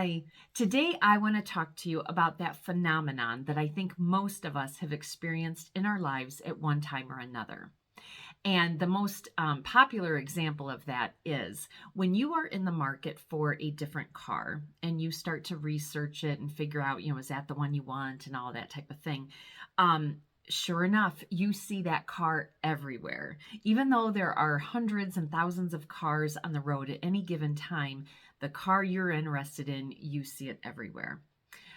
Hi, today I want to talk to you about that phenomenon that I think most of us have experienced in our lives at one time or another. And the most popular example of that is when you are in the market for a different car and you start to research it and figure out, is that the one you want and all that type of thing. Sure enough, you see that car everywhere. Even though there are hundreds and thousands of cars on the road at any given time, the car you're interested in, you see it everywhere.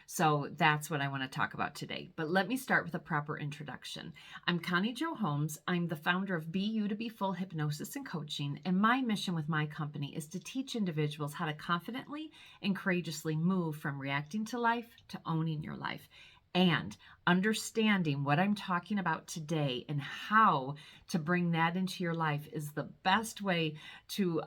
So that's what I want to talk about today. But let me start with a proper introduction. I'm Connie Jo Holmes. I'm the founder of BU2BFULL Hypnosis and Coaching, and my mission with my company is to teach individuals how to confidently and courageously move from reacting to life to owning your life. And understanding what I'm talking about today and how to bring that into your life is the best way to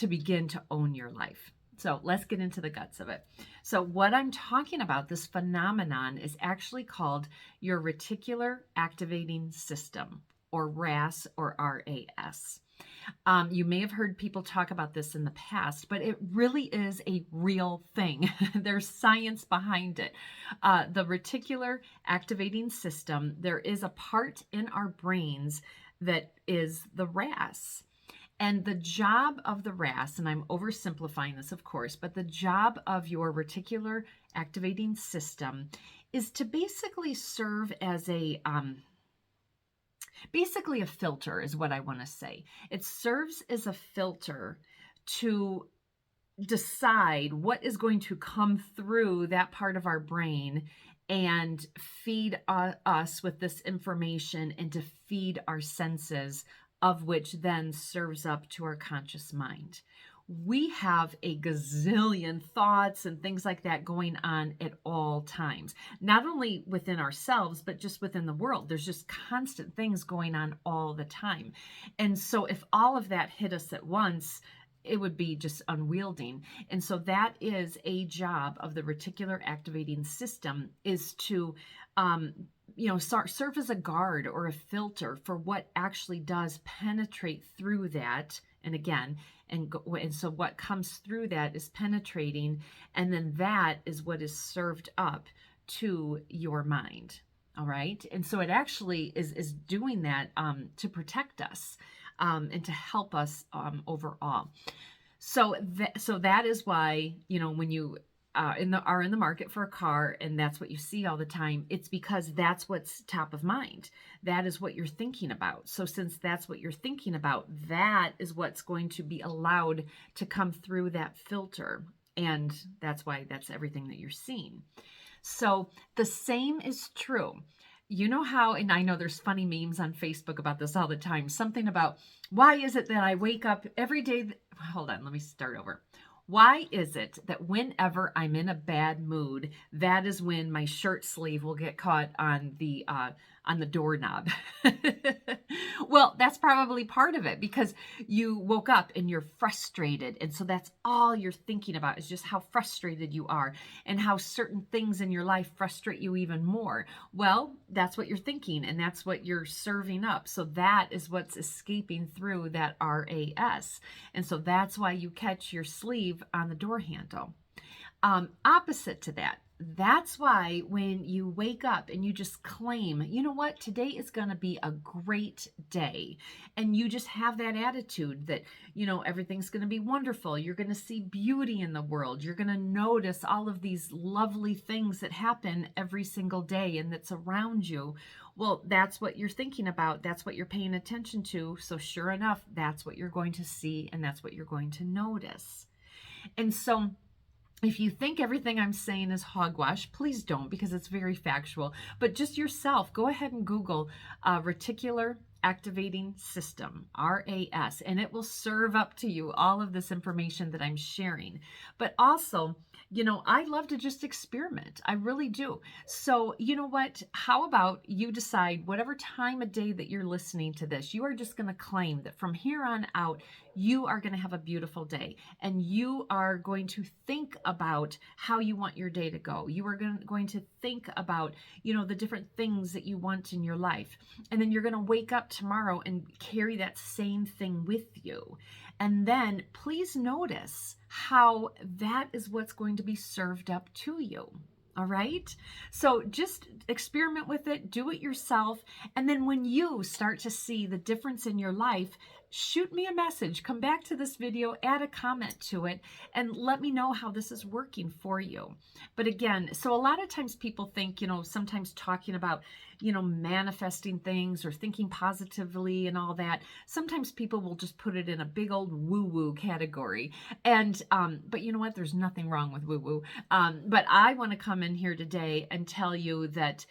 begin to own your life. So let's get into the guts of it. So what I'm talking about, this phenomenon, is actually called your Reticular Activating System, or RAS or RAS. You may have heard people talk about this in the past, but it really is a real thing. There's science behind it. The Reticular Activating System, there is a part in our brains that is the RAS. And the job of the RAS, and I'm oversimplifying this, of course, but the job of your Reticular Activating System is to basically serve as basically a filter is what I want to say. It serves as a filter to decide what is going to come through that part of our brain and feed us with this information and to feed our senses, of which then serves up to our conscious mind. We have a gazillion thoughts and things like that going on at all times, not only within ourselves, but just within the world. There's just constant things going on all the time. And so if all of that hit us at once, it would be just unwielding. And so that is a job of the Reticular Activating System, is to serve as a guard or a filter for what actually does penetrate through that. And again, and so what comes through that is penetrating, and then that is what is served up to your mind. All right. And so it actually is doing that to protect us and to help us overall. So that is why, when you are in the market for a car and that's what you see all the time, it's because that's what's top of mind. That is what you're thinking about. So since that's what you're thinking about, that is what's going to be allowed to come through that filter. And that's why that's everything that you're seeing. So the same is true. You know how, and I know there's funny memes on Facebook about this all the time, something about, why is it that I wake up every day? Hold on, let me start over. Why is it that whenever I'm in a bad mood, that is when my shirt sleeve will get caught on the doorknob? Well, that's probably part of it, because you woke up and you're frustrated. And so that's all you're thinking about, is just how frustrated you are and how certain things in your life frustrate you even more. Well, that's what you're thinking, and that's what you're serving up. So that is what's escaping through that RAS. And so that's why you catch your sleeve on the door handle. Opposite to that, that's why when you wake up and you just claim, you know what, today is going to be a great day, and you just have that attitude that, everything's going to be wonderful. You're going to see beauty in the world. You're going to notice all of these lovely things that happen every single day and that's around you. Well, that's what you're thinking about. That's what you're paying attention to. So sure enough, that's what you're going to see, and that's what you're going to notice. And so if you think everything I'm saying is hogwash, please don't, because it's very factual. But just yourself, go ahead and Google Reticular Activating System, RAS, and it will serve up to you all of this information that I'm sharing. But also, I love to just experiment. I really do. So you know what? How about you decide whatever time of day that you're listening to this, you are just going to claim that from here on out, you are going to have a beautiful day, and you are going to think about how you want your day to go. You are going to think about, the different things that you want in your life. And then you're going to wake up up tomorrow and carry that same thing with you. And then please notice how that is what's going to be served up to you. All right. So just experiment with it, do it yourself. And then when you start to see the difference in your life, shoot me a message, come back to this video, add a comment to it, and let me know how this is working for you. But again, so a lot of times people think, sometimes talking about, manifesting things or thinking positively and all that, sometimes people will just put it in a big old woo-woo category. And, but you know what? There's nothing wrong with woo-woo. But I want to come in here today and tell you that,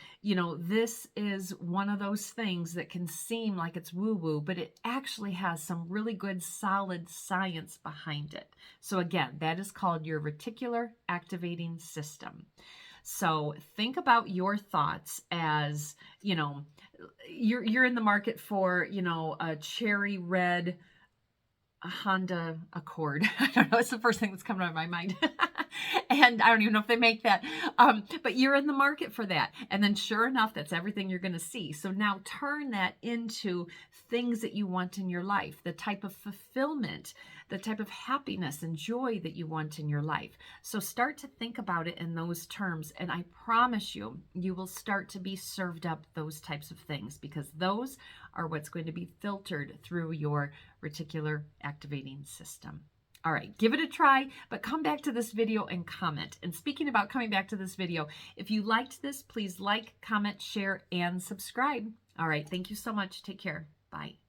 this is one of those things that can seem like it's woo-woo, but it actually has some really good, solid science behind it. So again, that is called your reticular activating system. So think about your thoughts as, you're in the market for, a cherry red Honda Accord. I don't know. It's the first thing that's coming out of my mind. And I don't even know if they make that. But you're in the market for that. And then sure enough, that's everything you're going to see. So now turn that into things that you want in your life, the type of fulfillment, the type of happiness and joy that you want in your life. So start to think about it in those terms. And I promise you, you will start to be served up those types of things, because those are what's going to be filtered through your reticular activating system. All right, give it a try, but come back to this video and comment. And speaking about coming back to this video, if you liked this, please like, comment, share, and subscribe. All right, thank you so much. Take care. Bye.